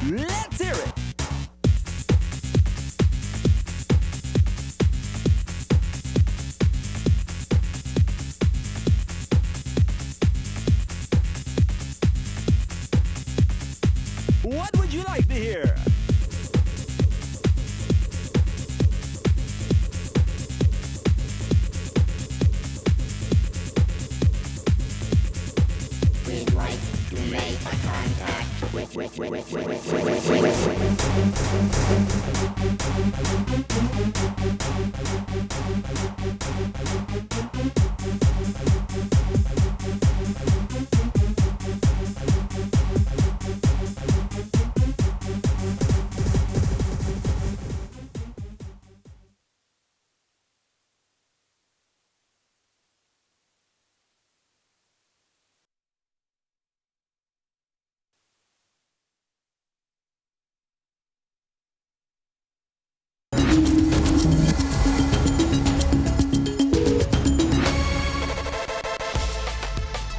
Let's hear it. What would you like to hear? We'd like to make a contact with.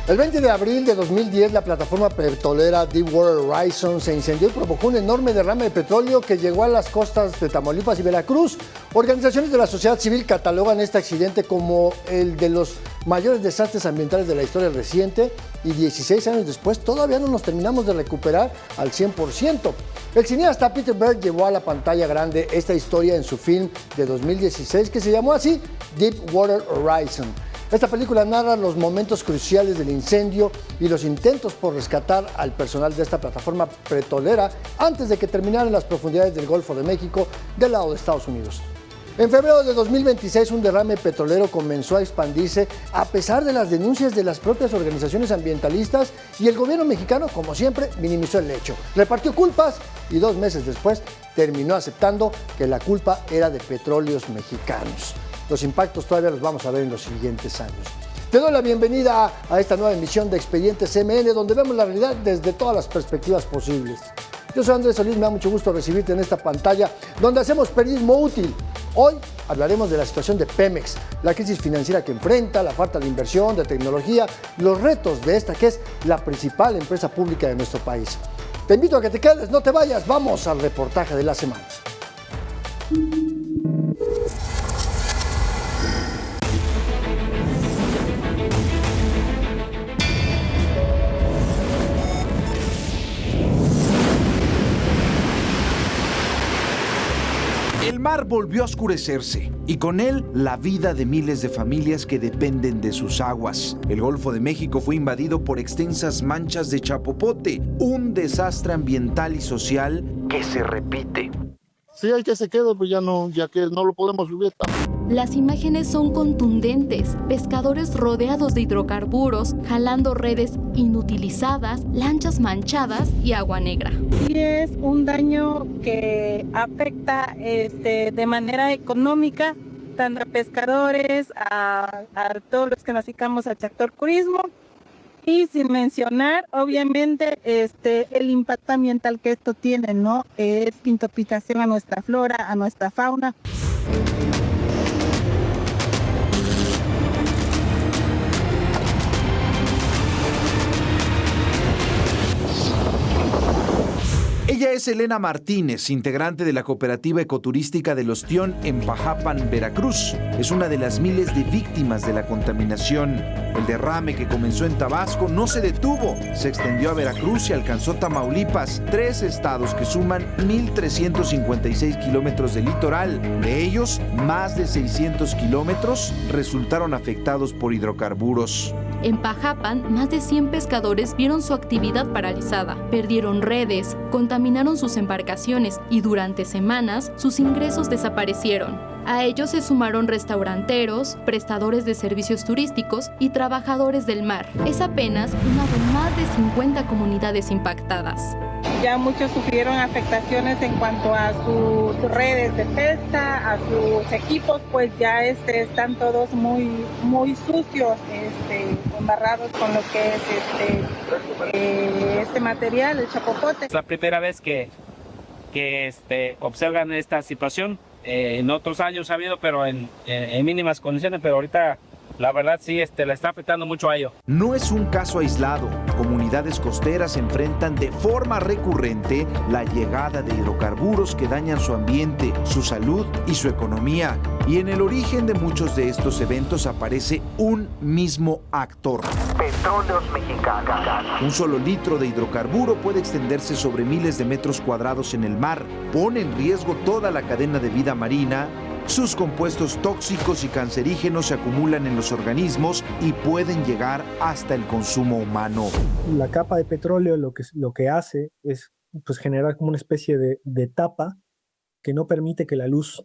El 20 de abril de 2010, la plataforma petrolera Deepwater Horizon se incendió y provocó un enorme derrame de petróleo que llegó a las costas de Tamaulipas y Veracruz. Organizaciones de la sociedad civil catalogan este accidente como el de los mayores desastres ambientales de la historia reciente y 16 años después todavía no nos terminamos de recuperar al 100%. El cineasta Peter Berg llevó a la pantalla grande esta historia en su film de 2016 que se llamó así Deepwater Horizon. Esta película narra los momentos cruciales del incendio y los intentos por rescatar al personal de esta plataforma petrolera antes de que terminara en las profundidades del Golfo de México del lado de Estados Unidos. En febrero de 2026, un derrame petrolero comenzó a expandirse a pesar de las denuncias de las propias organizaciones ambientalistas y el gobierno mexicano, como siempre, minimizó el hecho. Repartió culpas y 2 meses después terminó aceptando que la culpa era de Petróleos Mexicanos. Los impactos todavía los vamos a ver en los siguientes años. Te doy la bienvenida a esta nueva emisión de Expedientes MN, donde vemos la realidad desde todas las perspectivas posibles. Yo soy Andrés Solís, me da mucho gusto recibirte en esta pantalla, donde hacemos periodismo útil. Hoy hablaremos de la situación de Pemex, la crisis financiera que enfrenta, la falta de inversión, de tecnología, los retos de esta que es la principal empresa pública de nuestro país. Te invito a que te quedes, no te vayas, vamos al reportaje de la semana. El mar volvió a oscurecerse y con él la vida de miles de familias que dependen de sus aguas. El Golfo de México fue invadido por extensas manchas de chapopote, un desastre ambiental y social que se repite. Sí, hay que se quede, pues ya que no lo podemos vivir. Las imágenes son contundentes, pescadores rodeados de hidrocarburos, jalando redes inutilizadas, lanchas manchadas y agua negra. Y es un daño que afecta de manera económica tanto a pescadores, a todos los que nos dedicamos al sector turismo, y sin mencionar, obviamente, el impacto ambiental que esto tiene, ¿no? Es intoxicación a nuestra flora, a nuestra fauna. Ella es Elena Martínez, integrante de la cooperativa ecoturística del Ostión en Pajapan, Veracruz. Es una de las miles de víctimas de la contaminación. El derrame que comenzó en Tabasco no se detuvo. Se extendió a Veracruz y alcanzó Tamaulipas, 3 estados que suman 1,356 kilómetros de litoral. De ellos, más de 600 kilómetros resultaron afectados por hidrocarburos. En Pajapan, más de 100 pescadores vieron su actividad paralizada, perdieron redes, contaminaron sus embarcaciones y durante semanas sus ingresos desaparecieron. A ellos se sumaron restauranteros, prestadores de servicios turísticos y trabajadores del mar. Es apenas una de más de 50 comunidades impactadas. Ya muchos sufrieron afectaciones en cuanto a sus redes de pesca, a sus equipos, pues ya están todos muy sucios, embarrados con lo que es este material, el chapopote. Es la primera vez que observan esta situación. En otros años ha habido, pero en mínimas condiciones, pero ahorita La verdad sí, le está afectando mucho a ellos. No es un caso aislado. Comunidades costeras enfrentan de forma recurrente la llegada de hidrocarburos que dañan su ambiente, su salud y su economía. Y en el origen de muchos de estos eventos aparece un mismo actor: Petróleos Mexicanos. Un solo litro de hidrocarburo puede extenderse sobre miles de metros cuadrados en el mar, pone en riesgo toda la cadena de vida marina. Sus compuestos tóxicos y cancerígenos se acumulan en los organismos y pueden llegar hasta el consumo humano. La capa de petróleo lo que hace es pues, generar como una especie de tapa que no permite que la luz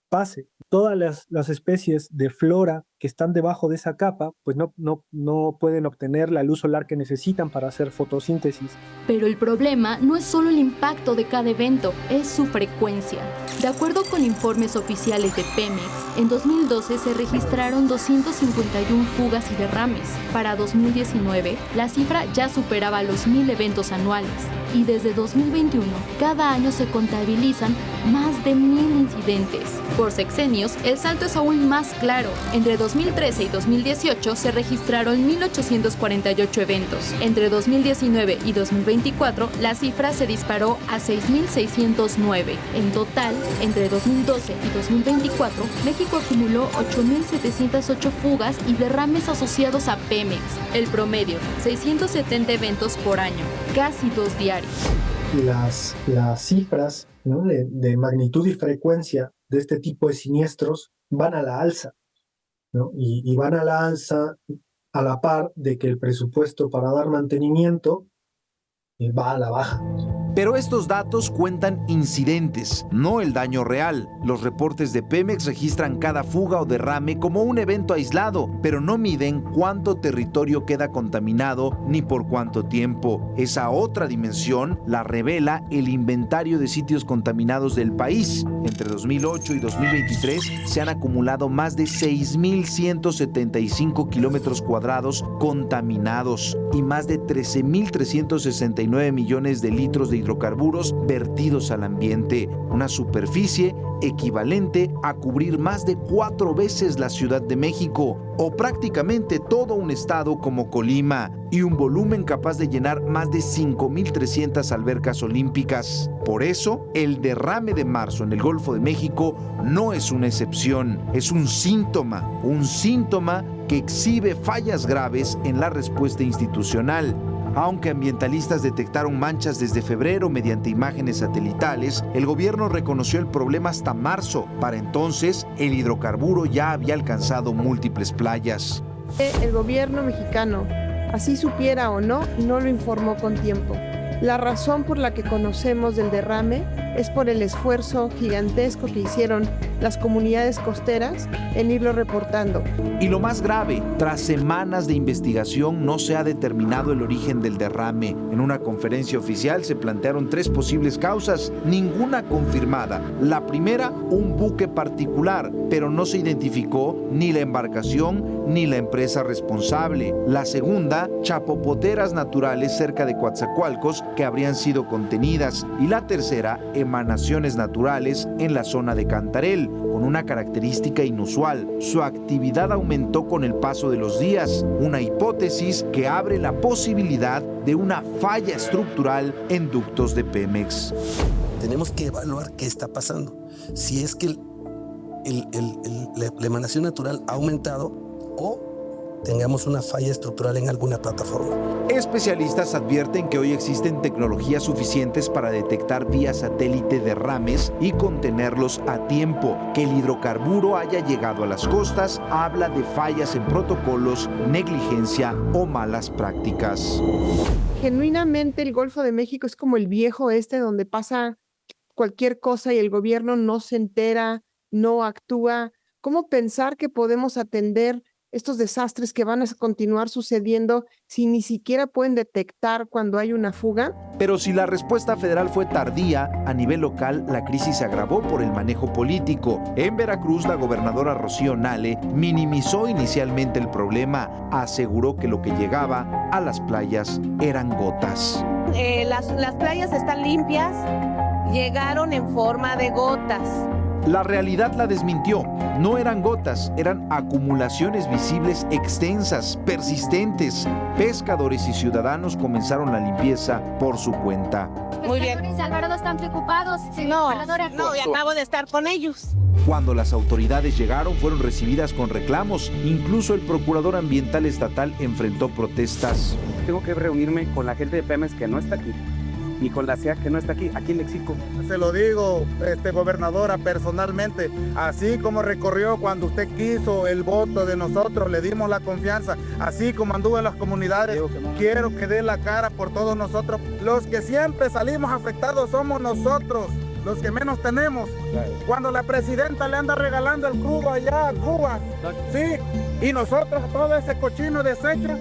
pase. Todas las especies de flora que están debajo de esa capa pues no pueden obtener la luz solar que necesitan para hacer fotosíntesis. Pero el problema no es solo el impacto de cada evento, es su frecuencia. De acuerdo con informes oficiales de Pemex, en 2012 se registraron 251 fugas y derrames. Para 2019, la cifra ya superaba los 1,000 eventos anuales. Y desde 2021, cada año se contabilizan más de 1,000 incidentes. Por sexenios, el salto es aún más claro. Entre 2013 y 2018 se registraron 1,848 eventos. Entre 2019 y 2024, la cifra se disparó a 6,609. En total, entre 2012 y 2024, México acumuló 8,708 fugas y derrames asociados a Pemex. El promedio, 670 eventos por año, casi 2 diarios. Las cifras, ¿no?, de magnitud y frecuencia de este tipo de siniestros van a la alza, ¿no? Y van a la alza a la par de que el presupuesto para dar mantenimiento va a la baja. Pero estos datos cuentan incidentes, no el daño real. Los reportes de Pemex registran cada fuga o derrame como un evento aislado, pero no miden cuánto territorio queda contaminado ni por cuánto tiempo. Esa otra dimensión la revela el inventario de sitios contaminados del país. Entre 2008 y 2023 se han acumulado más de 6,175 kilómetros cuadrados contaminados y más de 13,369 millones de litros de hidrocarburos vertidos al ambiente, una superficie equivalente a cubrir más de 4 veces la Ciudad de México o prácticamente todo un estado como Colima, y un volumen capaz de llenar más de 5,300 albercas olímpicas. Por eso, el derrame de marzo en el Golfo de México no es una excepción, es un síntoma que exhibe fallas graves en la respuesta institucional. Aunque ambientalistas detectaron manchas desde febrero mediante imágenes satelitales, el gobierno reconoció el problema hasta marzo. Para entonces, el hidrocarburo ya había alcanzado múltiples playas. El gobierno mexicano, así supiera o no lo informó con tiempo. La razón por la que conocemos del derrame es por el esfuerzo gigantesco que hicieron las comunidades costeras en irlo reportando. Y lo más grave, tras semanas de investigación no se ha determinado el origen del derrame. En una conferencia oficial se plantearon 3 posibles causas, ninguna confirmada. La primera, un buque particular, pero no se identificó ni la embarcación ni la empresa responsable. La segunda, chapopoteras naturales cerca de Coatzacoalcos que habrían sido contenidas. Y la tercera, emanaciones naturales en la zona de Cantarell, con una característica inusual. Su actividad aumentó con el paso de los días, una hipótesis que abre la posibilidad de una falla estructural en ductos de Pemex. Tenemos que evaluar qué está pasando. Si es que la emanación natural ha aumentado o tengamos una falla estructural en alguna plataforma. Especialistas advierten que hoy existen tecnologías suficientes para detectar vía satélite derrames y contenerlos a tiempo. Que el hidrocarburo haya llegado a las costas habla de fallas en protocolos, negligencia o malas prácticas. Genuinamente el Golfo de México es como el viejo donde pasa cualquier cosa y el gobierno no se entera, no actúa. ¿Cómo pensar que podemos atender estos desastres que van a continuar sucediendo si ni siquiera pueden detectar cuando hay una fuga? Pero si la respuesta federal fue tardía, a nivel local la crisis se agravó por el manejo político. En Veracruz, la gobernadora Rocío Nale minimizó inicialmente el problema, aseguró que lo que llegaba a las playas eran gotas. Las playas están limpias, llegaron en forma de gotas. La realidad la desmintió. No eran gotas, eran acumulaciones visibles extensas, persistentes. Pescadores y ciudadanos comenzaron la limpieza por su cuenta. Muy bien. Los pescadores de Alvarado están preocupados. No, y acabo de estar con ellos. Cuando las autoridades llegaron, fueron recibidas con reclamos. Incluso el procurador ambiental estatal enfrentó protestas. Tengo que reunirme con la gente de Pemex que no está aquí, ni con la CEA que no está aquí en México. Se lo digo, gobernadora, personalmente, así como recorrió cuando usted quiso el voto de nosotros, le dimos la confianza, así como anduvo en las comunidades, quiero que dé la cara por todos nosotros. Los que siempre salimos afectados somos nosotros, los que menos tenemos. Cuando la presidenta le anda regalando el crudo allá a Cuba, sí, y nosotros todo ese cochino desecho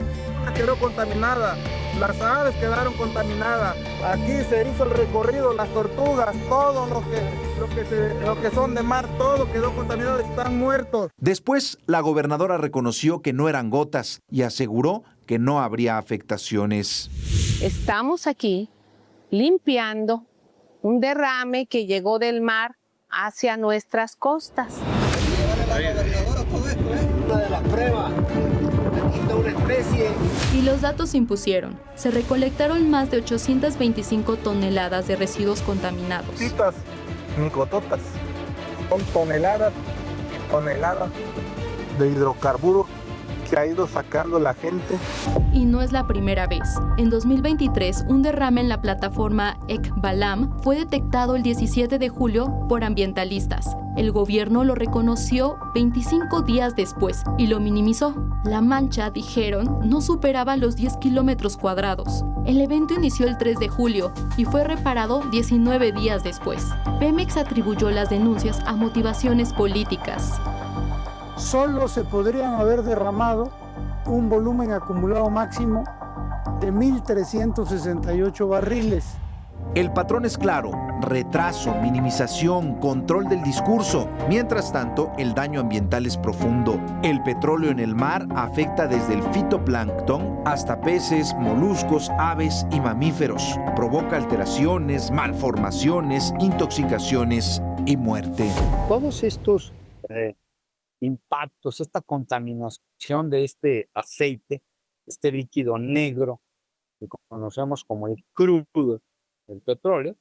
quedó contaminada. Las aves quedaron contaminadas. Aquí se hizo el recorrido, las tortugas, todo lo que son de mar, todo quedó contaminado, están muertos. Después, la gobernadora reconoció que no eran gotas y aseguró que no habría afectaciones. Estamos aquí limpiando un derrame que llegó del mar hacia nuestras costas. Una de las pruebas. Una especie. Y los datos se impusieron. Se recolectaron más de 825 toneladas de residuos contaminados. Ni gototas. Son toneladas y toneladas de hidrocarburos que ha ido sacando la gente. Y no es la primera vez. En 2023, un derrame en la plataforma Ekbalam fue detectado el 17 de julio por ambientalistas. El gobierno lo reconoció 25 días después y lo minimizó. La mancha, dijeron, no superaba los 10 kilómetros cuadrados. El evento inició el 3 de julio y fue reparado 19 días después. Pemex atribuyó las denuncias a motivaciones políticas. Solo se podrían haber derramado un volumen acumulado máximo de 1.368 barriles. El patrón es claro: retraso, minimización, control del discurso. Mientras tanto, el daño ambiental es profundo. El petróleo en el mar afecta desde el fitoplancton hasta peces, moluscos, aves y mamíferos. Provoca alteraciones, malformaciones, intoxicaciones y muerte. Todos estos impactos, esta contaminación de este aceite, este líquido negro que conocemos como el crudo, el petróleo,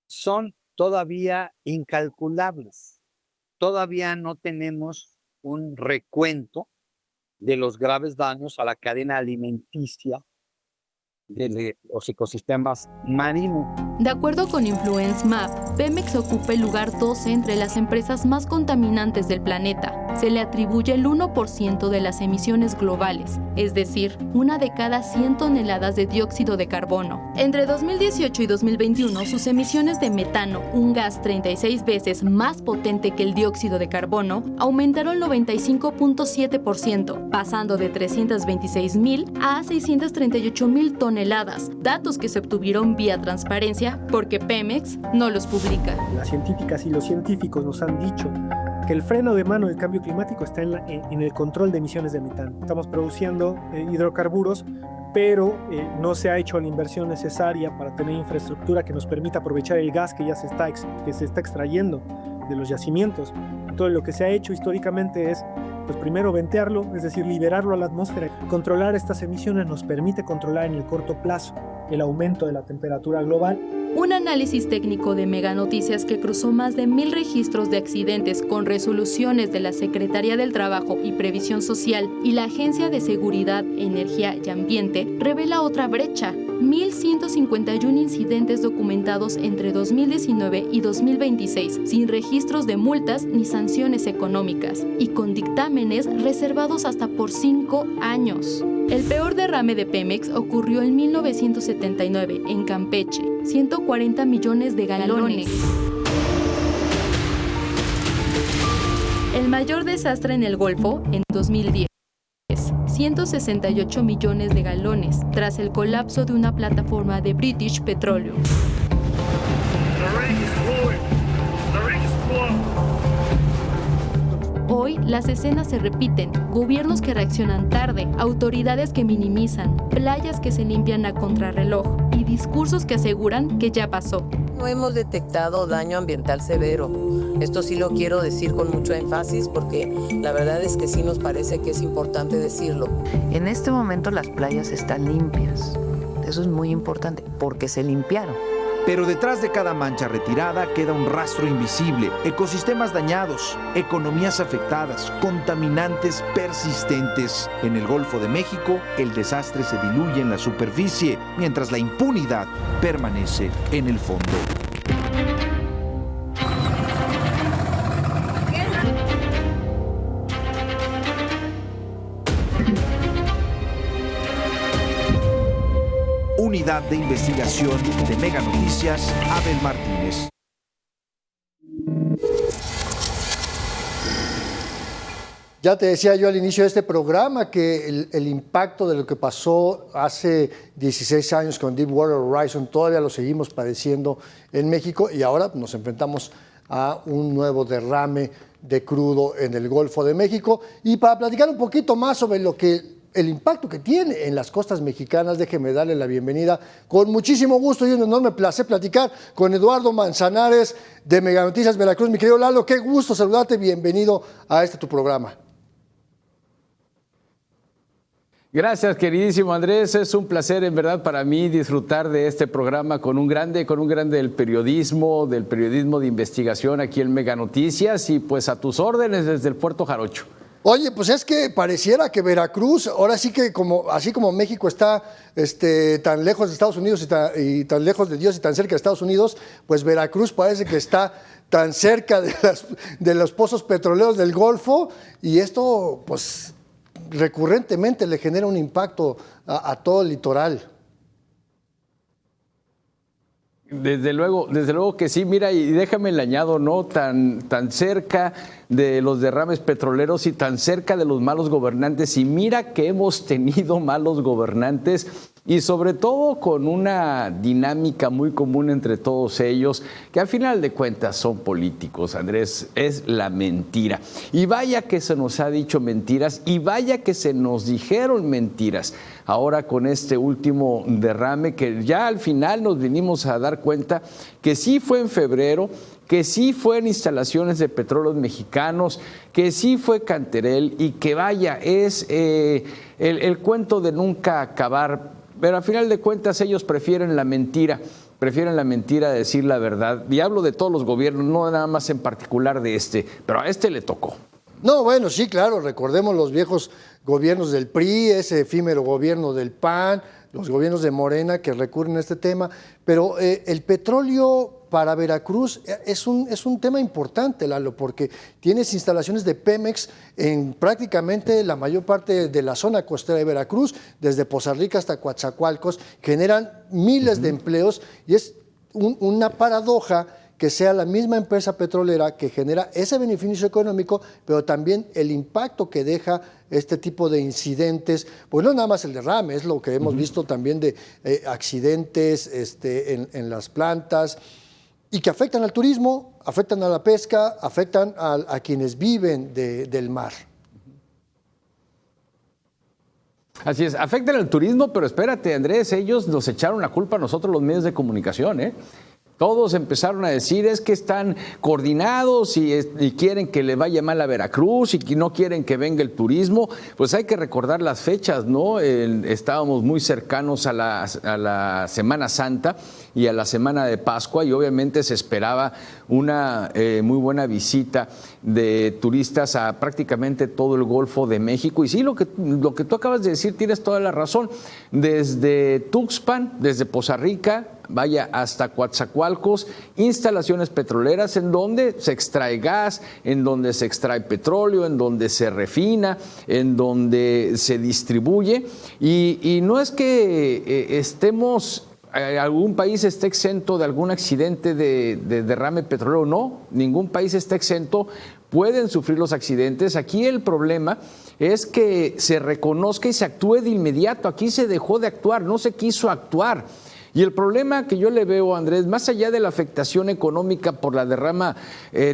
son todavía incalculables. Todavía no tenemos un recuento de los graves daños a la cadena alimenticia de los ecosistemas marinos. De acuerdo con Influence Map, Pemex ocupa el lugar 12 entre las empresas más contaminantes del planeta. Se le atribuye el 1% de las emisiones globales, es decir, una de cada 100 toneladas de dióxido de carbono. Entre 2018 y 2021, sus emisiones de metano, un gas 36 veces más potente que el dióxido de carbono, aumentaron 95.7%, pasando de 326,000 a 638,000 toneladas, datos que se obtuvieron vía transparencia porque Pemex no los publica. Las científicas y los científicos nos han dicho que el freno de mano del cambio climático está en el control de emisiones de metano. Estamos produciendo hidrocarburos, pero no se ha hecho la inversión necesaria para tener infraestructura que nos permita aprovechar el gas que ya se está extrayendo de los yacimientos. Entonces lo que se ha hecho históricamente es, pues primero ventearlo, es decir, liberarlo a la atmósfera. Controlar estas emisiones nos permite controlar en el corto plazo el aumento de la temperatura global. Un análisis técnico de Mega Noticias que cruzó más de 1,000 registros de accidentes con resoluciones de la Secretaría del Trabajo y Previsión Social y la Agencia de Seguridad, Energía y Ambiente revela otra brecha: 1,151 incidentes documentados entre 2019 y 2026, sin registros de multas ni sanciones económicas, y con dictámenes reservados hasta por 5 años. El peor derrame de Pemex ocurrió en 1979 en Campeche, 140 millones de galones. El mayor desastre en el Golfo en 2010. 168 millones de galones tras el colapso de una plataforma de British Petroleum. Hoy las escenas se repiten: gobiernos que reaccionan tarde, autoridades que minimizan, playas que se limpian a contrarreloj y discursos que aseguran que ya pasó. No hemos detectado daño ambiental severo. Esto sí lo quiero decir con mucho énfasis porque la verdad es que sí nos parece que es importante decirlo. En este momento las playas están limpias. Eso es muy importante porque se limpiaron. Pero detrás de cada mancha retirada queda un rastro invisible, ecosistemas dañados, economías afectadas, contaminantes persistentes. En el Golfo de México, el desastre se diluye en la superficie, mientras la impunidad permanece en el fondo. Unidad de Investigación de Mega Noticias, Abel Martínez. Ya te decía yo al inicio de este programa que el impacto de lo que pasó hace 16 años con Deepwater Horizon todavía lo seguimos padeciendo en México y ahora nos enfrentamos a un nuevo derrame de crudo en el Golfo de México. Y para platicar un poquito más sobre el impacto que tiene en las costas mexicanas, déjeme darle la bienvenida con muchísimo gusto y un enorme placer platicar con Eduardo Manzanares de Mega Noticias Veracruz. Mi querido Lalo, qué gusto saludarte, bienvenido a tu programa. Gracias, queridísimo Andrés. Es un placer en verdad para mí disfrutar de este programa con un grande del periodismo de investigación aquí en Mega Noticias y pues a tus órdenes desde el Puerto Jarocho. Oye, pues es que pareciera que Veracruz, ahora sí que así como México está tan lejos de Estados Unidos y tan lejos de Dios y tan cerca de Estados Unidos, pues Veracruz parece que está tan cerca de los pozos petroleros del Golfo y esto pues recurrentemente le genera un impacto a todo el litoral. Desde luego que sí, mira, y déjame le añado, ¿no? Tan cerca de los derrames petroleros y tan cerca de los malos gobernantes, y mira que hemos tenido malos gobernantes y sobre todo con una dinámica muy común entre todos ellos, que al final de cuentas son políticos, Andrés, es la mentira. Y vaya que se nos ha dicho mentiras y vaya que se nos dijeron mentiras. Ahora con este último derrame que ya al final nos vinimos a dar cuenta que sí fue en febrero, que sí fue en instalaciones de petróleos mexicanos, que sí fue Canterel y que vaya, es el cuento de nunca acabar. Pero al final de cuentas ellos prefieren la mentira de decir la verdad. Y hablo de todos los gobiernos, no nada más en particular de pero a le tocó. No, bueno, sí, claro, recordemos los viejos gobiernos del PRI, ese efímero gobierno del PAN, los gobiernos de Morena que recurren a este tema, pero el petróleo para Veracruz es un tema importante, Lalo, porque tienes instalaciones de Pemex en prácticamente la mayor parte de la zona costera de Veracruz, desde Poza Rica hasta Coatzacoalcos, generan miles de empleos y es una paradoja que sea la misma empresa petrolera que genera ese beneficio económico, pero también el impacto que deja este tipo de incidentes, pues no nada más el derrame, es lo que hemos visto también de accidentes en las plantas, y que afectan al turismo, afectan a la pesca, afectan a quienes viven del mar. Así es, afectan al turismo, pero espérate, Andrés, ellos nos echaron la culpa a nosotros los medios de comunicación, ¿eh? Todos empezaron a decir es que están coordinados y quieren que le vaya mal a Veracruz y que no quieren que venga el turismo. Pues hay que recordar las fechas, ¿no? Estábamos muy cercanos a la Semana Santa y a la Semana de Pascua y obviamente se esperaba una muy buena visita de turistas a prácticamente todo el Golfo de México. Y sí, lo que tú acabas de decir, tienes toda la razón. Desde Tuxpan, desde Poza Rica, vaya hasta Coatzacoalcos, instalaciones petroleras en donde se extrae gas, en donde se extrae petróleo, en donde se refina, en donde se distribuye. Y no es que algún país esté exento de algún accidente de derrame petrolero, no, ningún país está exento, pueden sufrir los accidentes. Aquí el problema es que se reconozca y se actúe de inmediato. Aquí se dejó de actuar, no se quiso actuar. Y el problema que yo le veo, Andrés, más allá de la afectación económica por la derrama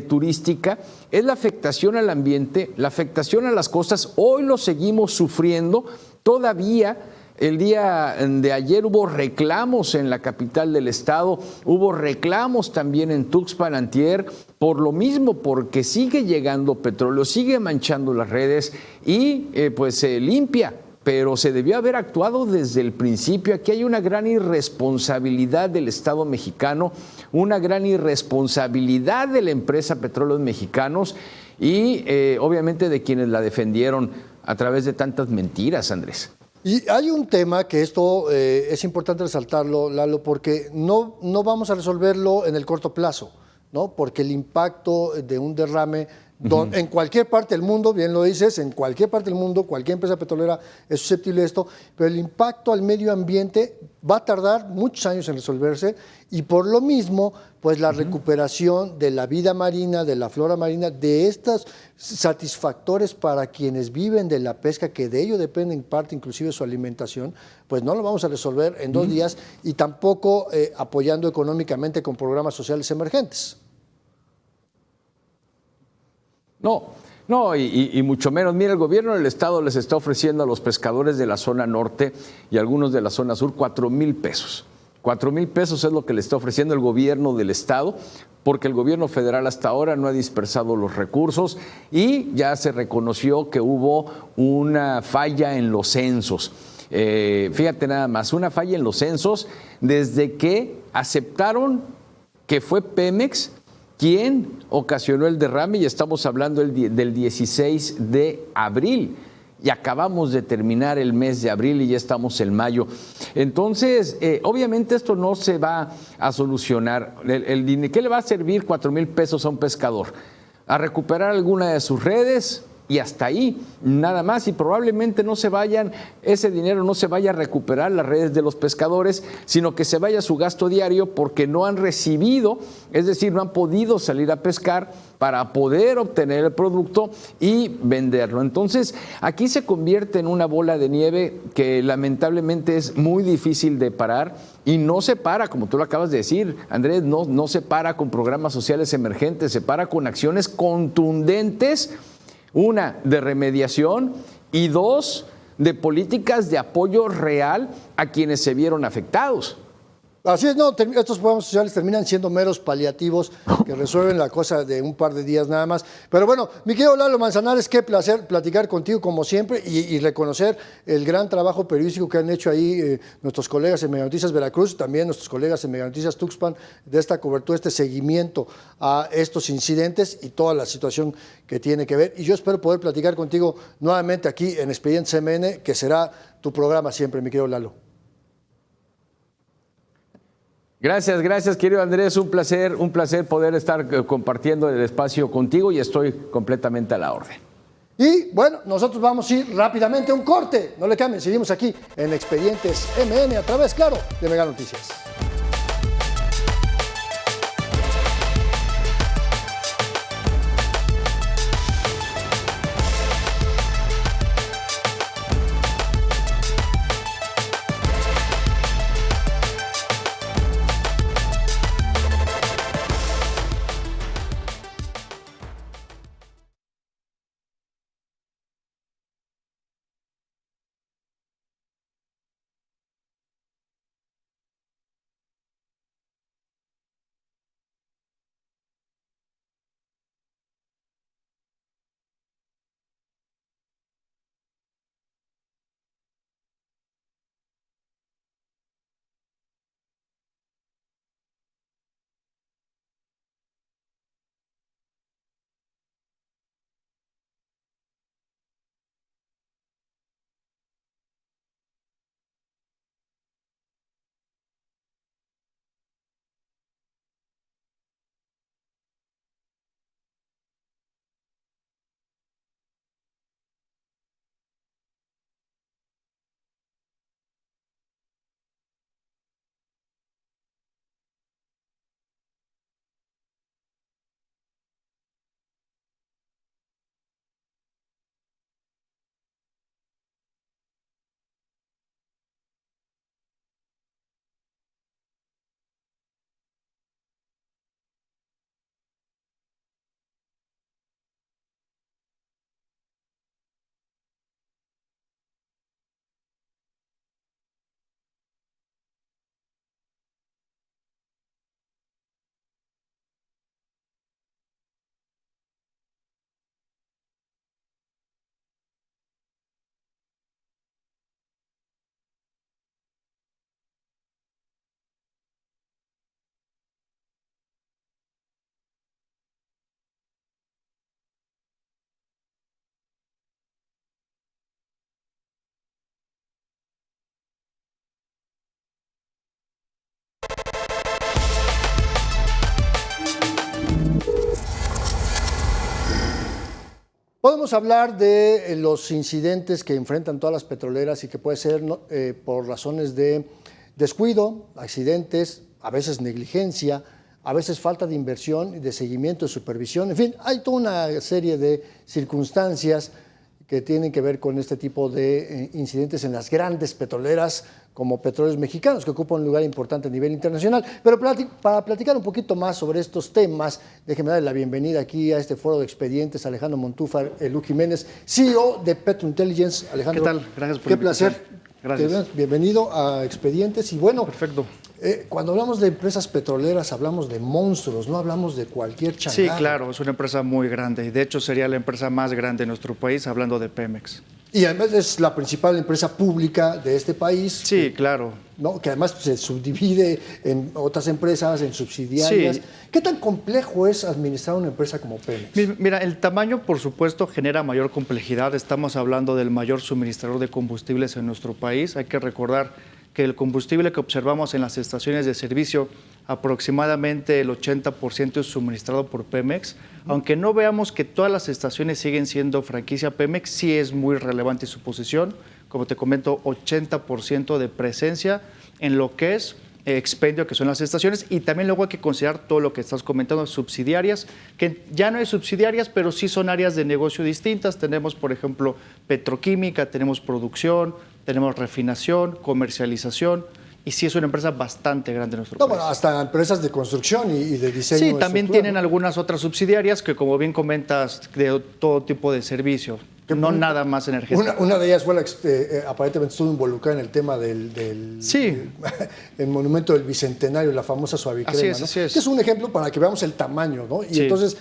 turística, es la afectación al ambiente, la afectación a las costas. Hoy lo seguimos sufriendo todavía El día de ayer hubo reclamos en la capital del estado, hubo reclamos también en Tuxpan antier, por lo mismo, porque sigue llegando petróleo, sigue manchando las redes y pues se limpia, pero se debió haber actuado desde el principio. Aquí hay una gran irresponsabilidad del Estado mexicano, una gran irresponsabilidad de la empresa Petróleos Mexicanos y obviamente de quienes la defendieron a través de tantas mentiras, Andrés. Y hay un tema que esto es importante resaltarlo, Lalo, porque no vamos a resolverlo en el corto plazo, ¿no? Porque el impacto de un derrame en cualquier parte del mundo, bien lo dices, en cualquier parte del mundo, cualquier empresa petrolera es susceptible de esto, pero el impacto al medio ambiente va a tardar muchos años en resolverse y por lo mismo, pues la recuperación de la vida marina, de la flora marina, de estos satisfactores para quienes viven de la pesca, que de ello depende en parte inclusive su alimentación, pues no lo vamos a resolver en 2 días y tampoco apoyando económicamente con programas sociales emergentes. No, y mucho menos. Mira, el gobierno del estado les está ofreciendo a los pescadores de la zona norte y algunos de la zona sur 4,000 pesos. 4,000 pesos es lo que le está ofreciendo el gobierno del estado, porque el gobierno federal hasta ahora no ha dispersado los recursos y ya se reconoció que hubo una falla en los censos. Fíjate nada más, una falla en los censos desde que aceptaron que fue Pemex quien ocasionó el derrame, y estamos hablando del 16 de abril. Y acabamos de terminar el mes de abril y ya estamos en mayo. Entonces, obviamente esto no se va a solucionar. ¿Qué le va a servir 4,000 pesos a un pescador? A recuperar alguna de sus redes y hasta ahí, nada más, y probablemente ese dinero no se vaya a recuperar las redes de los pescadores, sino que se vaya a su gasto diario porque no han recibido, es decir, no han podido salir a pescar para poder obtener el producto y venderlo. Entonces, aquí se convierte en una bola de nieve que lamentablemente es muy difícil de parar y no se para, como tú lo acabas de decir, Andrés, no se para con programas sociales emergentes, se para con acciones contundentes. 1, de remediación y 2, de políticas de apoyo real a quienes se vieron afectados. Así es, estos programas sociales terminan siendo meros paliativos que resuelven la cosa de un par de días nada más. Pero bueno, mi querido Lalo Manzanares, qué placer platicar contigo como siempre y reconocer el gran trabajo periodístico que han hecho ahí nuestros colegas en Meganoticias Veracruz, también nuestros colegas en Meganoticias Tuxpan, de esta cobertura, este seguimiento a estos incidentes y toda la situación que tiene que ver. Y yo espero poder platicar contigo nuevamente aquí en Expedientes MN, que será tu programa siempre, mi querido Lalo. Gracias, querido Andrés, un placer poder estar compartiendo el espacio contigo y estoy completamente a la orden. Y bueno, nosotros vamos a ir rápidamente a un corte, no le cambien, seguimos aquí en Expedientes MN a través, claro, de Meganoticias. vamos a hablar de los incidentes que enfrentan todas las petroleras y que puede ser por razones de descuido, accidentes, a veces negligencia, a veces falta de inversión y de seguimiento, de supervisión. En fin, hay toda una serie de circunstancias que tienen que ver con este tipo de incidentes en las grandes petroleras como Petróleos Mexicanos, que ocupan un lugar importante a nivel internacional. Pero para platicar un poquito más sobre estos temas, déjenme darle la bienvenida aquí a este foro de expedientes a Alejandro Montúfar, Elú Jiménez, CEO de Petrointelligence. Alejandro, ¿qué tal? Gracias por qué placer. Gracias. Bienvenido a Expedientes. Y bueno, perfecto. Cuando hablamos de empresas petroleras, hablamos de monstruos, no hablamos de cualquier changarro. Sí, claro, es una empresa muy grande y de hecho sería la empresa más grande de nuestro país, hablando de Pemex. Y además es la principal empresa pública de este país. Sí, claro. ¿No? Que además se subdivide en otras empresas, en subsidiarias. Sí. ¿Qué tan complejo es administrar una empresa como Pemex? Mira, el tamaño, por supuesto, genera mayor complejidad. Estamos hablando del mayor suministrador de combustibles en nuestro país. Hay que recordar que el combustible que observamos en las estaciones de servicio, aproximadamente el 80% es suministrado por Pemex. Aunque no veamos que todas las estaciones siguen siendo franquicia Pemex, sí es muy relevante su posición. Como te comento, 80% de presencia en lo que es expendio, que son las estaciones, y también luego hay que considerar todo lo que estás comentando, subsidiarias, que ya no hay subsidiarias, pero sí son áreas de negocio distintas. Tenemos, por ejemplo, petroquímica, tenemos producción, tenemos refinación, comercialización, y sí es una empresa bastante grande en nuestro país. Bueno, hasta empresas de construcción y de diseño. Sí, también tienen algunas otras subsidiarias que, como bien comentas, de todo tipo de servicio, no nada más energético. Una de ellas fue la que aparentemente estuvo involucrada en el tema del el monumento del Bicentenario, la famosa Suavicrema. Así es, ¿no? así es. Que es un ejemplo para que veamos el tamaño, ¿no? Y entonces,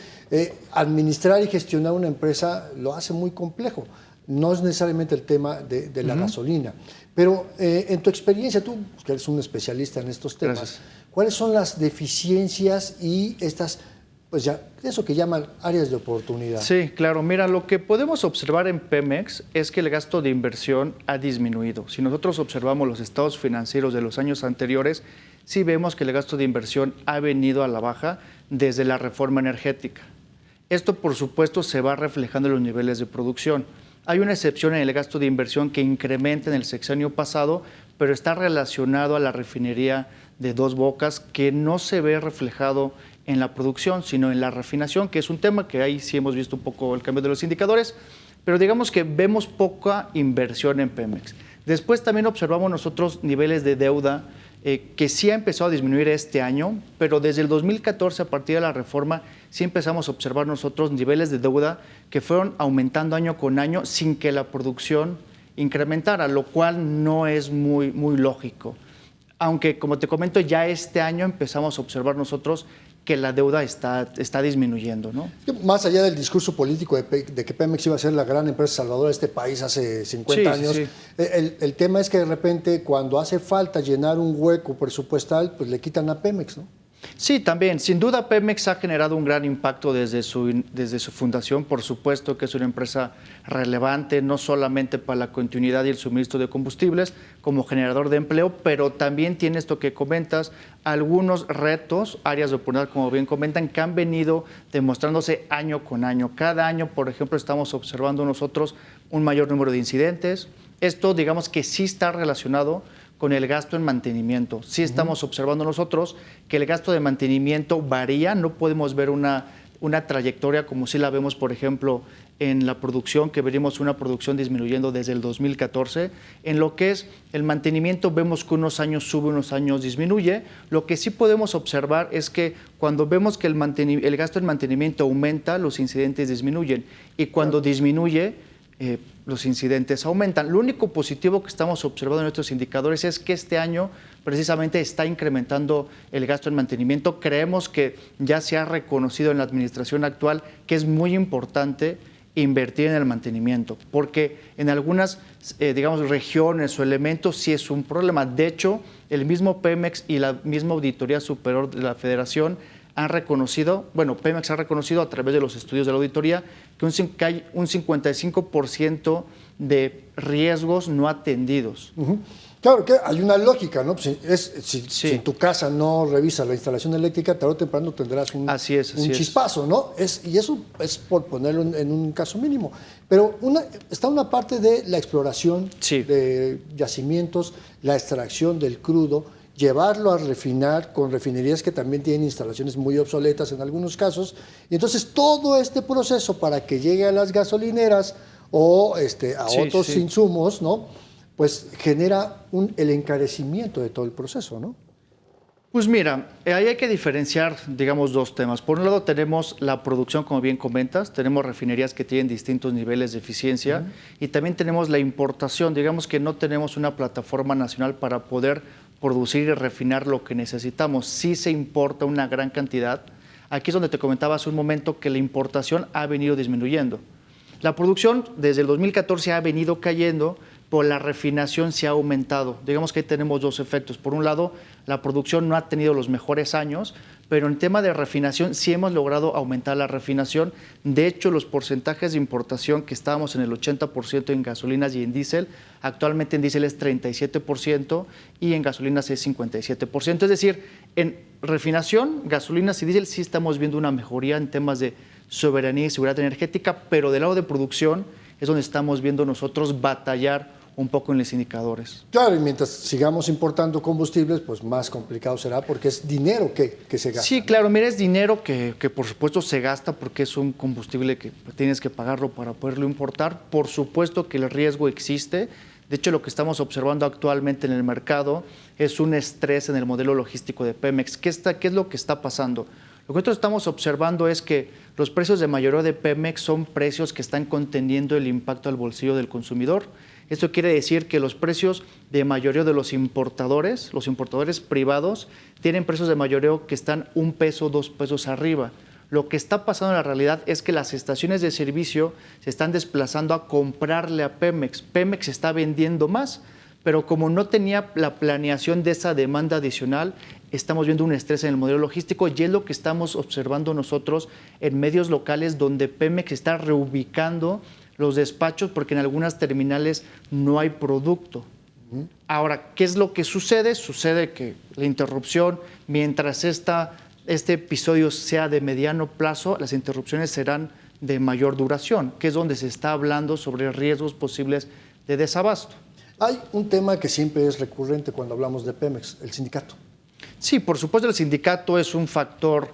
administrar y gestionar una empresa lo hace muy complejo. No es necesariamente el tema de la gasolina. Pero en tu experiencia, tú que eres un especialista en estos temas, gracias, ¿cuáles son las deficiencias y estas, pues ya, eso que llaman áreas de oportunidad? Sí, claro. Mira, lo que podemos observar en Pemex es que el gasto de inversión ha disminuido. Si nosotros observamos los estados financieros de los años anteriores, sí vemos que el gasto de inversión ha venido a la baja desde la reforma energética. Esto, por supuesto, se va reflejando en los niveles de producción. Hay una excepción en el gasto de inversión que incrementa en el sexenio pasado, pero está relacionado a la refinería de Dos Bocas, que no se ve reflejado en la producción, sino en la refinación, que es un tema que ahí sí hemos visto un poco el cambio de los indicadores, pero digamos que vemos poca inversión en Pemex. Después también observamos nosotros niveles de deuda que sí ha empezado a disminuir este año, pero desde el 2014, a partir de la reforma, sí empezamos a observar nosotros niveles de deuda que fueron aumentando año con año sin que la producción incrementara, lo cual no es muy lógico. Aunque, como te comento, ya este año empezamos a observar nosotros que la deuda está disminuyendo, ¿no? Más allá del discurso político de que Pemex iba a ser la gran empresa salvadora de este país hace 50 años, sí. El tema es que de repente cuando hace falta llenar un hueco presupuestal, pues le quitan a Pemex, ¿no? Sí, también. Sin duda, Pemex ha generado un gran impacto desde su fundación. Por supuesto que es una empresa relevante, no solamente para la continuidad y el suministro de combustibles, como generador de empleo, pero también tiene esto que comentas, algunos retos, áreas de oportunidad, como bien comentan, que han venido demostrándose año con año. Cada año, por ejemplo, estamos observando nosotros un mayor número de incidentes. Esto, digamos que sí está relacionado con el gasto en mantenimiento. Sí estamos observando nosotros que el gasto de mantenimiento varía, no podemos ver una trayectoria como si la vemos, por ejemplo, en la producción, que veremos una producción disminuyendo desde el 2014. En lo que es el mantenimiento, vemos que unos años sube, unos años disminuye. Lo que sí podemos observar es que cuando vemos que el gasto en mantenimiento aumenta, los incidentes disminuyen. Y cuando disminuye, los incidentes aumentan. Lo único positivo que estamos observando en nuestros indicadores es que este año precisamente está incrementando el gasto en mantenimiento. Creemos que ya se ha reconocido en la administración actual que es muy importante invertir en el mantenimiento, porque en algunas, regiones o elementos sí es un problema. De hecho, el mismo Pemex y la misma Auditoría Superior de la Federación han reconocido, bueno, Pemex ha reconocido a través de los estudios de la auditoría que hay un 55% de riesgos no atendidos. Claro que hay una lógica, ¿no? Si en tu casa no revisas la instalación eléctrica, tarde o temprano tendrás un chispazo, ¿no? Y eso es por ponerlo en un caso mínimo. Pero está una parte de la exploración de yacimientos, la extracción del crudo, llevarlo a refinar con refinerías que también tienen instalaciones muy obsoletas en algunos casos. Y entonces todo este proceso para que llegue a las gasolineras o a otros insumos, ¿no? Pues genera el encarecimiento de todo el proceso, ¿no? Pues mira, ahí hay que diferenciar, digamos, dos temas. Por un lado tenemos la producción, como bien comentas, tenemos refinerías que tienen distintos niveles de eficiencia y también tenemos la importación. Digamos que no tenemos una plataforma nacional para poder producir y refinar lo que necesitamos. Sí se importa una gran cantidad. Aquí es donde te comentaba hace un momento que la importación ha venido disminuyendo. La producción desde el 2014 ha venido cayendo, pero la refinación se ha aumentado. Digamos que ahí tenemos dos efectos. Por un lado, la producción no ha tenido los mejores años, pero en tema de refinación sí hemos logrado aumentar la refinación. De hecho, los porcentajes de importación que estábamos en el 80% en gasolinas y en diésel, actualmente en diésel es 37% y en gasolinas es 57%. Es decir, en refinación, gasolinas y diésel sí estamos viendo una mejoría en temas de soberanía y seguridad energética, pero del lado de producción es donde estamos viendo nosotros batallar un poco en los indicadores. Claro, y mientras sigamos importando combustibles, pues más complicado será porque es dinero que se gasta. Sí, claro, mira, es dinero que por supuesto se gasta porque es un combustible que tienes que pagarlo para poderlo importar. Por supuesto que el riesgo existe. De hecho, lo que estamos observando actualmente en el mercado es un estrés en el modelo logístico de Pemex. ¿Qué es lo que está pasando? Lo que nosotros estamos observando es que los precios de mayoreo de Pemex son precios que están conteniendo el impacto al bolsillo del consumidor. Esto quiere decir que los precios de mayoreo de los importadores privados, tienen precios de mayoreo que están $1, $2 arriba. Lo que está pasando en la realidad es que las estaciones de servicio se están desplazando a comprarle a Pemex. Pemex está vendiendo más, pero como no tenía la planeación de esa demanda adicional, estamos viendo un estrés en el modelo logístico y es lo que estamos observando nosotros en medios locales donde Pemex está reubicando los despachos porque en algunas terminales no hay producto. Ahora, ¿qué es lo que sucede? Sucede que la interrupción, mientras este episodio sea de mediano plazo, las interrupciones serán de mayor duración, que es donde se está hablando sobre riesgos posibles de desabasto. Hay un tema que siempre es recurrente cuando hablamos de Pemex, el sindicato. Sí, por supuesto, el sindicato es un factor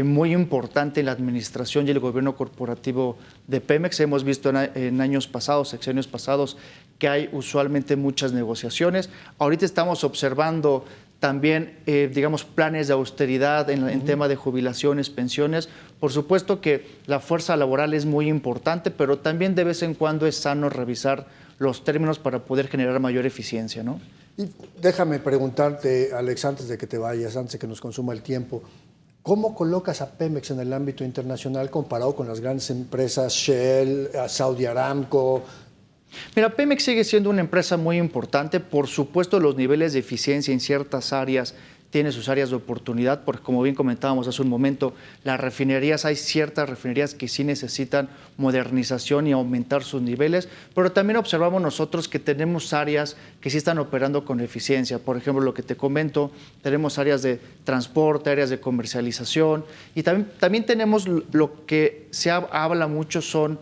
muy importante en la administración y el gobierno corporativo de Pemex. Hemos visto en años pasados, sexenios pasados, que hay usualmente muchas negociaciones. Ahorita estamos observando también, digamos, planes de austeridad en tema de jubilaciones, pensiones. Por supuesto que la fuerza laboral es muy importante, pero también de vez en cuando es sano revisar los términos para poder generar mayor eficiencia, ¿no? Y déjame preguntarte, Alex, antes de que te vayas, antes de que nos consuma el tiempo, ¿cómo colocas a Pemex en el ámbito internacional comparado con las grandes empresas Shell, Saudi Aramco? Mira, Pemex sigue siendo una empresa muy importante. Por supuesto, los niveles de eficiencia en ciertas áreas tiene sus áreas de oportunidad, porque como bien comentábamos hace un momento, hay ciertas refinerías que sí necesitan modernización y aumentar sus niveles, pero también observamos nosotros que tenemos áreas que sí están operando con eficiencia. Por ejemplo, lo que te comento, tenemos áreas de transporte, áreas de comercialización y también tenemos lo que se habla mucho son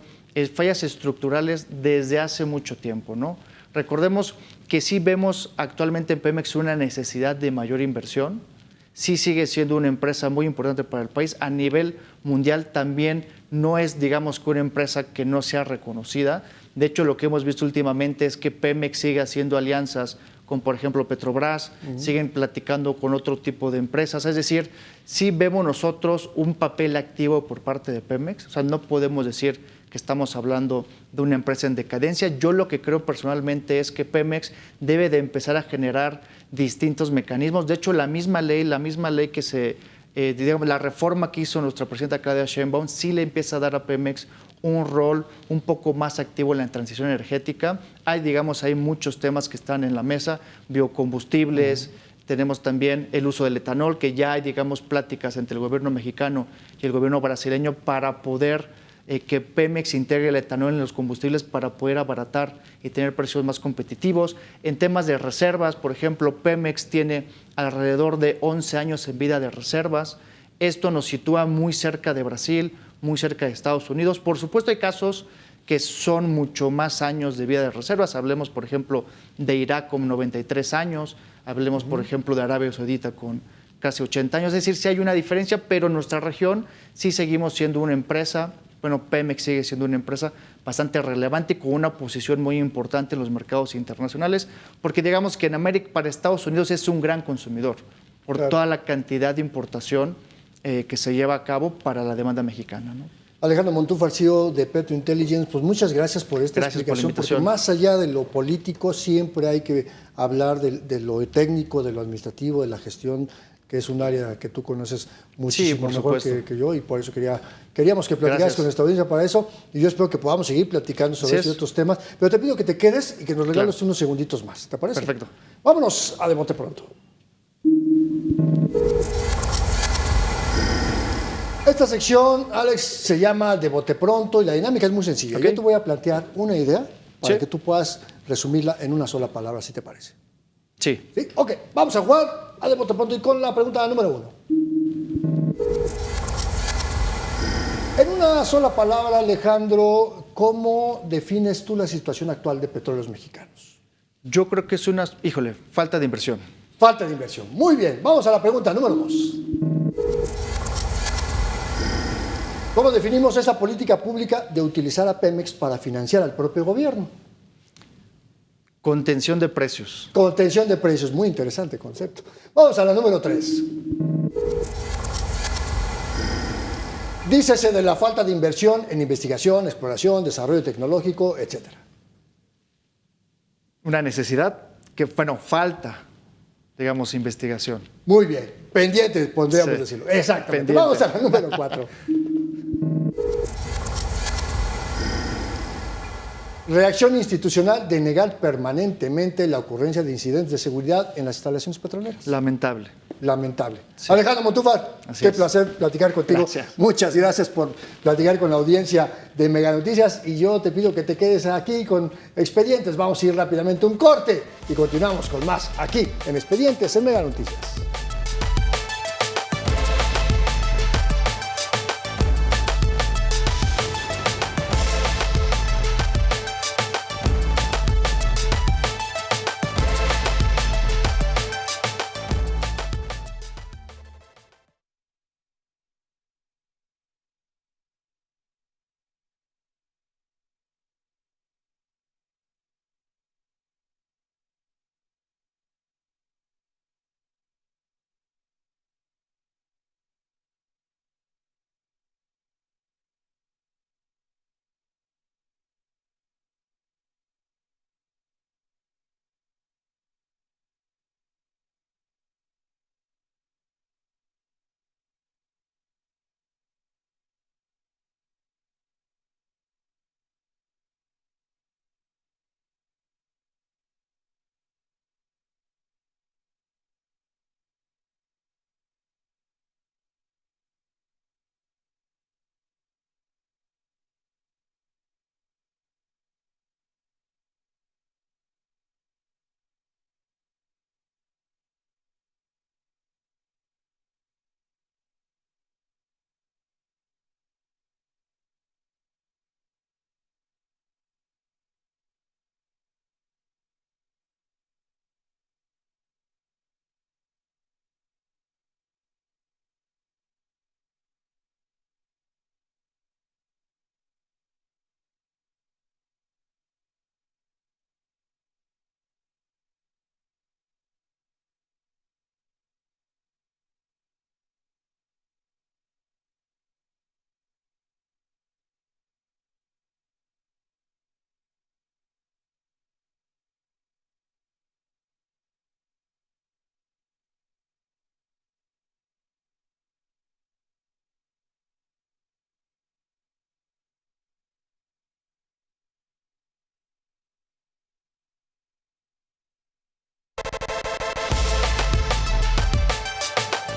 fallas estructurales desde hace mucho tiempo, ¿no? Recordemos que sí vemos actualmente en Pemex una necesidad de mayor inversión, sí sigue siendo una empresa muy importante para el país. A nivel mundial también no es, digamos, que una empresa que no sea reconocida. De hecho, lo que hemos visto últimamente es que Pemex sigue haciendo alianzas con, por ejemplo, Petrobras, siguen platicando con otro tipo de empresas. Es decir, sí vemos nosotros un papel activo por parte de Pemex. O sea, no podemos decir que estamos hablando de una empresa en decadencia. Yo lo que creo personalmente es que Pemex debe de empezar a generar distintos mecanismos. De hecho, la misma ley que digamos, la reforma que hizo nuestra presidenta Claudia Sheinbaum sí le empieza a dar a Pemex un rol un poco más activo en la transición energética. Hay muchos temas que están en la mesa, biocombustibles, Tenemos también el uso del etanol, que ya hay, digamos, pláticas entre el gobierno mexicano y el gobierno brasileño para poder que Pemex integre el etanol en los combustibles para poder abaratar y tener precios más competitivos. En temas de reservas, por ejemplo, Pemex tiene alrededor de 11 años en vida de reservas. Esto nos sitúa muy cerca de Brasil, muy cerca de Estados Unidos. Por supuesto, hay casos que son mucho más años de vida de reservas. Hablemos, por ejemplo, de Irak con 93 años. Hablemos, por ejemplo, de Arabia Saudita con casi 80 años. Es decir, sí hay una diferencia, pero en nuestra región sí seguimos siendo una empresa, bueno, Pemex sigue siendo una empresa bastante relevante y con una posición muy importante en los mercados internacionales, porque digamos que en América, para Estados Unidos es un gran consumidor por toda la cantidad de importación que se lleva a cabo para la demanda mexicana, ¿no? Alejandro Montúfar, CEO de Petro Intelligence, pues muchas gracias por esta explicación, porque más allá de lo político siempre hay que hablar de lo técnico, de lo administrativo, de la gestión, que es un área que tú conoces muchísimo mejor que yo, y por eso queríamos que platicaras con nuestra audiencia para eso, y yo espero que podamos seguir platicando sobre estos otros temas, pero te pido que te quedes y que nos regales unos segunditos más, ¿te parece? Perfecto. Vámonos a De Bote Pronto. Esta sección, Alex, se llama De Bote Pronto y la dinámica es muy sencilla. Yo te voy a plantear una idea para que tú puedas resumirla en una sola palabra, si te parece. Sí. ¿Sí? Ok, vamos a jugar a De Bote Pronto y con la pregunta número 1. En una sola palabra, Alejandro, ¿cómo defines tú la situación actual de Petróleos Mexicanos? Yo creo que es una, falta de inversión. Falta de inversión. Muy bien, vamos a la pregunta número 2. ¿Cómo definimos esa política pública de utilizar a Pemex para financiar al propio gobierno? Contención de precios. Contención de precios, muy interesante concepto. Vamos a la número 3. Dícese de la falta de inversión en investigación, exploración, desarrollo tecnológico, etc. Una necesidad que, falta, digamos, investigación. Muy bien, pendiente, podríamos decirlo. Exactamente. Pendiente. Vamos a la número 4. Reacción institucional de negar permanentemente la ocurrencia de incidentes de seguridad en las instalaciones petroleras. Lamentable. Lamentable. Sí. Alejandro Montúfar, qué placer platicar contigo. Gracias. Muchas gracias por platicar con la audiencia de Mega Noticias y yo te pido que te quedes aquí con Expedientes. Vamos a ir rápidamente a un corte y continuamos con más aquí en Expedientes en Mega Noticias.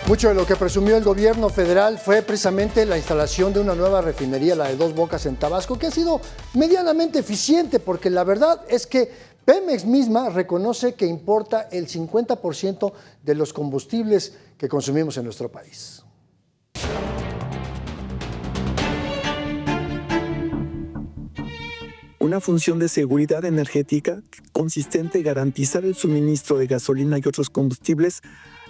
Mucho de lo que presumió el gobierno federal fue precisamente la instalación de una nueva refinería, la de Dos Bocas en Tabasco, que ha sido medianamente eficiente, porque la verdad es que Pemex misma reconoce que importa el 50% de los combustibles que consumimos en nuestro país. Una función de seguridad energética consistente en garantizar el suministro de gasolina y otros combustibles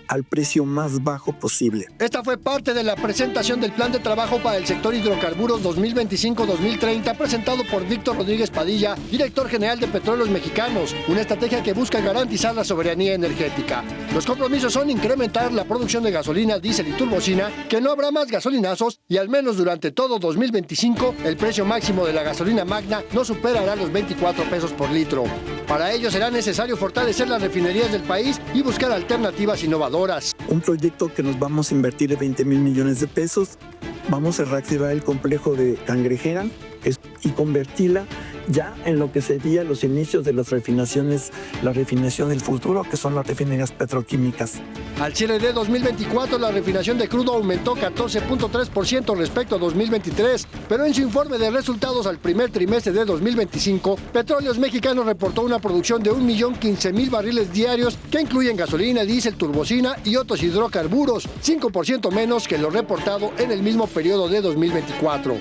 al precio más bajo posible. Esta fue parte de la presentación del Plan de Trabajo para el Sector Hidrocarburos 2025-2030 presentado por Víctor Rodríguez Padilla, director general de Petróleos Mexicanos, una estrategia que busca garantizar la soberanía energética. Los compromisos son incrementar la producción de gasolina, diésel y turbocina, que no habrá más gasolinazos y al menos durante todo 2025 el precio máximo de la gasolina magna no superará los 24 pesos por litro. Para ello será necesario fortalecer las refinerías del país y buscar alternativas innovadoras. Un proyecto que nos vamos a invertir de 20 mil millones de pesos. Vamos a reactivar el complejo de Cangrejera y convertirla ya en lo que sería los inicios de las refinaciones, la refinación del futuro, que son las refinerías petroquímicas. Al cierre de 2024, la refinación de crudo aumentó 14.3% respecto a 2023, pero en su informe de resultados al primer trimestre de 2025, Petróleos Mexicanos reportó una producción de 1.015.000 barriles diarios que incluyen gasolina, diésel, turbocina y otros hidrocarburos, 5% menos que lo reportado en el mismo periodo de 2024.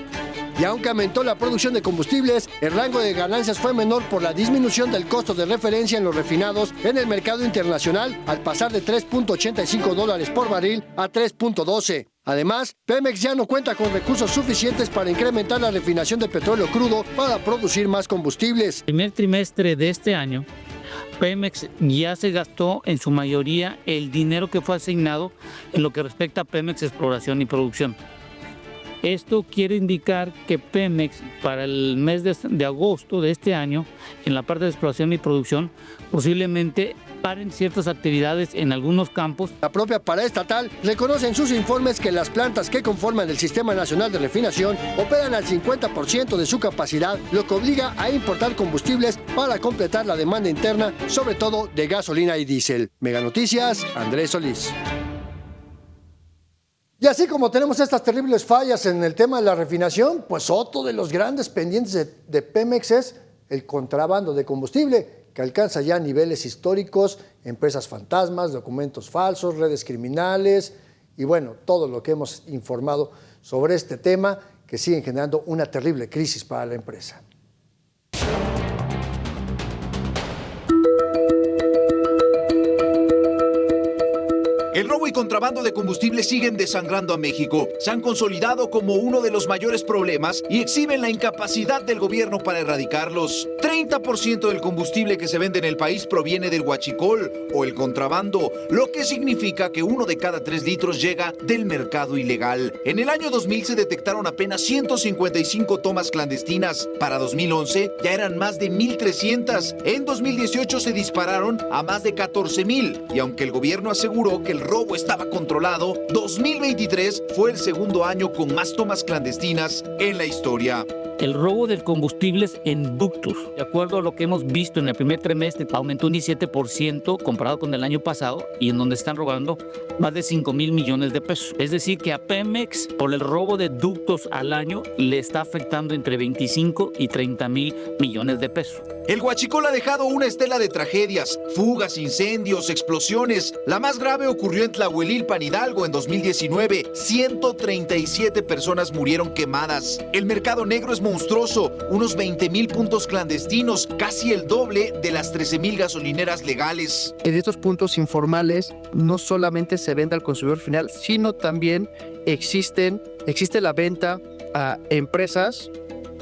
Y aunque aumentó la producción de combustibles, el rango de ganancias fue menor por la disminución del costo de referencia en los refinados en el mercado internacional, al pasar de $3.85 por barril a 3.12. Además, Pemex ya no cuenta con recursos suficientes para incrementar la refinación de petróleo crudo para producir más combustibles. El primer trimestre de este año, Pemex ya se gastó en su mayoría el dinero que fue asignado en lo que respecta a Pemex Exploración y Producción. Esto quiere indicar que Pemex para el mes de agosto de este año, en la parte de exploración y producción, posiblemente paren ciertas actividades en algunos campos. La propia paraestatal reconoce en sus informes que las plantas que conforman el Sistema Nacional de Refinación operan al 50% de su capacidad, lo que obliga a importar combustibles para completar la demanda interna, sobre todo de gasolina y diésel. Mega Noticias, Andrés Solís. Y así como tenemos estas terribles fallas en el tema de la refinación, pues otro de los grandes pendientes de Pemex es el contrabando de combustible, que alcanza ya niveles históricos, empresas fantasmas, documentos falsos, redes criminales y bueno, todo lo que hemos informado sobre este tema que siguen generando una terrible crisis para la empresa. El robo y contrabando de combustible siguen desangrando a México. Se han consolidado como uno de los mayores problemas y exhiben la incapacidad del gobierno para erradicarlos. 30% del combustible que se vende en el país proviene del huachicol o el contrabando, lo que significa que 1 de cada 3 litros llega del mercado ilegal. En el año 2000 se detectaron apenas 155 tomas clandestinas. Para 2011 ya eran más de 1,300. En 2018 se dispararon a más de 14,000. Y aunque el gobierno aseguró que el robo estaba controlado, 2023 fue el segundo año con más tomas clandestinas en la historia. El robo de combustibles en ductos, de acuerdo a lo que hemos visto en el primer trimestre, aumentó un 17% comparado con el año pasado y en donde están robando más de 5,000 millones de pesos. Es decir, que a Pemex, por el robo de ductos al año, le está afectando entre 25 y 30,000 millones de pesos. El huachicol ha dejado una estela de tragedias, fugas, incendios, explosiones. La más grave ocurrió en Tlahuelilpan, Hidalgo, en 2019. 137 personas murieron quemadas. El mercado negro es monstruoso, unos 20,000 puntos clandestinos, casi el doble de las 13,000 gasolineras legales. En estos puntos informales no solamente se vende al consumidor final, sino también existe la venta a empresas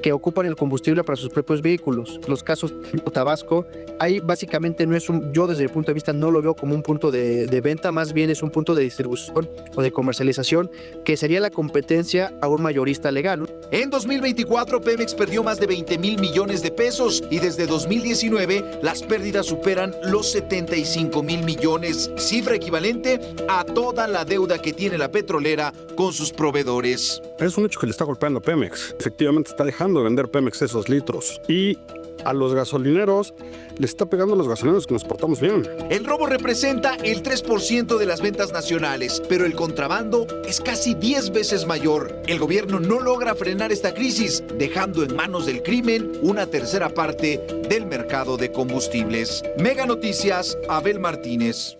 que ocupan el combustible para sus propios vehículos. Los casos de Tabasco, ahí básicamente no es yo desde mi punto de vista no lo veo como un punto de venta, más bien es un punto de distribución o de comercialización que sería la competencia a un mayorista legal. En 2024 Pemex perdió más de 20,000 millones de pesos y desde 2019 las pérdidas superan los 75,000 millones, cifra equivalente a toda la deuda que tiene la petrolera con sus proveedores. Es un hecho que le está golpeando a Pemex. Efectivamente está dejando de vender Pemex esos litros y a los gasolineros, les está pegando a los gasolineros que nos portamos bien. El robo representa el 3% de las ventas nacionales, pero el contrabando es casi 10 veces mayor. El gobierno no logra frenar esta crisis, dejando en manos del crimen una tercera parte del mercado de combustibles. Mega Noticias, Abel Martínez.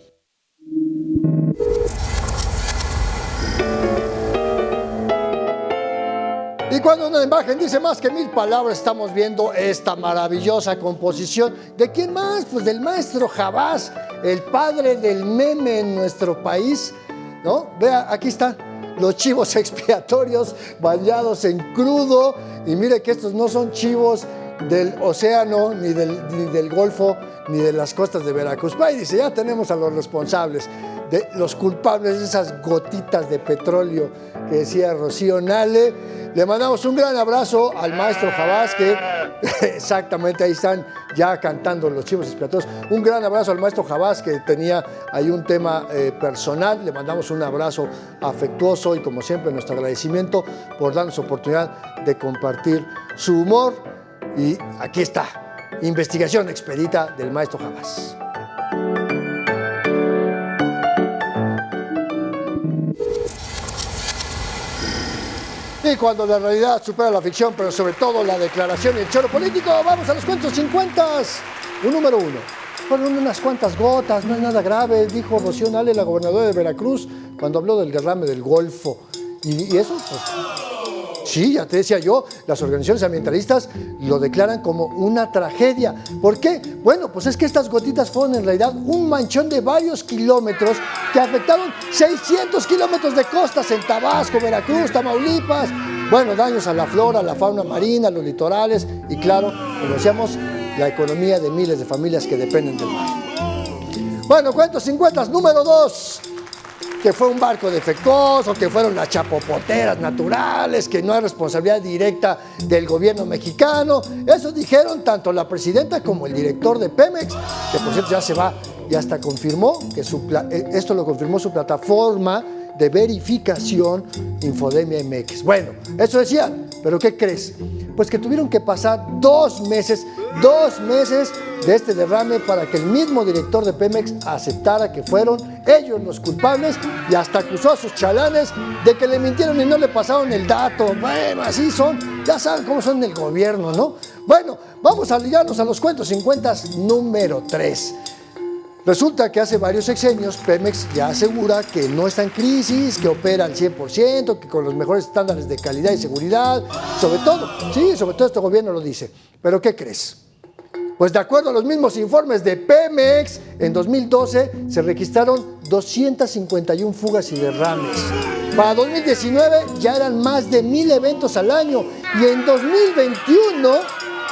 Y cuando una imagen dice más que 1000 palabras, estamos viendo esta maravillosa composición. ¿De quién más? Pues del maestro Jabás, el padre del meme en nuestro país, ¿no? Vea, aquí están los chivos expiatorios bañados en crudo. Y mire que estos no son chivos del océano, ni del Golfo, ni de las costas de Veracruz. Y dice, ya tenemos a los responsables, de los culpables de esas gotitas de petróleo que decía Rocío Nale. Le mandamos un gran abrazo al maestro Jabás, que exactamente ahí están ya cantando los chivos expiatorios. Un gran abrazo al maestro Jabás, que tenía ahí un tema personal. Le mandamos un abrazo afectuoso y, como siempre, nuestro agradecimiento por darnos oportunidad de compartir su humor. Y aquí está, investigación expedita del maestro Jabás. Y cuando la realidad supera la ficción, pero sobre todo la declaración y el choro político, vamos a los cuentos 50. Un número 1. Fueron unas cuantas gotas, no es nada grave, dijo Rocío Nale, la gobernadora de Veracruz, cuando habló del derrame del Golfo. Y eso, pues, sí, ya te decía yo, las organizaciones ambientalistas lo declaran como una tragedia. ¿Por qué? Bueno, pues es que estas gotitas fueron en realidad un manchón de varios kilómetros que afectaron 600 kilómetros de costas en Tabasco, Veracruz, Tamaulipas. Bueno, daños a la flora, a la fauna marina, a los litorales y, claro, como decíamos, la economía de miles de familias que dependen del mar. Bueno, cuentos 50, número 2. Que fue un barco defectuoso, que fueron las chapopoteras naturales, que no hay responsabilidad directa del gobierno mexicano. Eso dijeron tanto la presidenta como el director de Pemex, que por cierto ya se va, ya hasta confirmó, que esto lo confirmó su plataforma de verificación Infodemia MX. Bueno, eso decían, pero ¿qué crees? Pues que tuvieron que pasar 2 meses de este derrame para que el mismo director de Pemex aceptara que fueron ellos los culpables y hasta acusó a sus chalanes de que le mintieron y no le pasaron el dato. Bueno, así son, ya saben cómo son el gobierno, ¿no? Bueno, vamos a ligarnos a los cuentos 50 número 3. Resulta que hace varios sexenios Pemex ya asegura que no está en crisis, que opera al 100%, que con los mejores estándares de calidad y seguridad, sobre todo este gobierno lo dice. ¿Pero qué crees? Pues de acuerdo a los mismos informes de Pemex, en 2012 se registraron 251 fugas y derrames. Para 2019 ya eran más de 1000 eventos al año y en 2021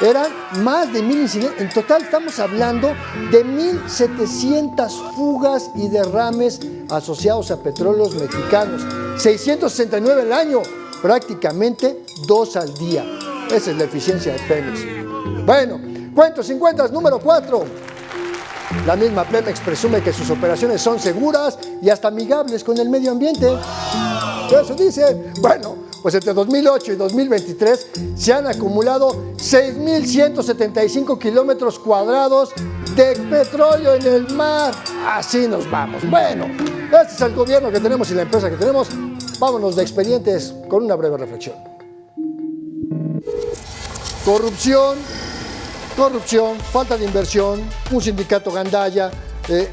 eran más de 1000 incidentes. En total estamos hablando de 1700 fugas y derrames asociados a petróleos mexicanos. 669 al año, prácticamente 2 al día. Esa es la eficiencia de Pemex. Bueno, cuento 50, número 4. La misma Pemex presume que sus operaciones son seguras y hasta amigables con el medio ambiente. Eso dice. Bueno, pues entre 2008 y 2023 se han acumulado 6.175 kilómetros cuadrados de petróleo en el mar. Así nos vamos. Bueno, este es el gobierno que tenemos y la empresa que tenemos. Vámonos de expedientes con una breve reflexión. Corrupción, falta de inversión, un sindicato gandalla,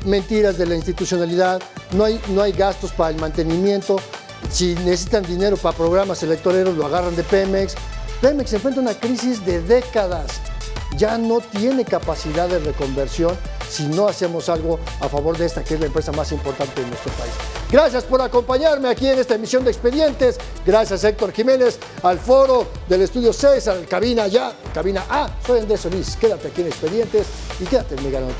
mentiras de la institucionalidad, no hay gastos para el mantenimiento. Si necesitan dinero para programas electoreros, lo agarran de Pemex. Pemex enfrenta una crisis de décadas. Ya no tiene capacidad de reconversión si no hacemos algo a favor de esta, que es la empresa más importante de nuestro país. Gracias por acompañarme aquí en esta emisión de Expedientes. Gracias a Héctor Jiménez, al foro del Estudio 6, al cabina A. Soy Andrés Solís. Quédate aquí en Expedientes y quédate en Mega Noticias.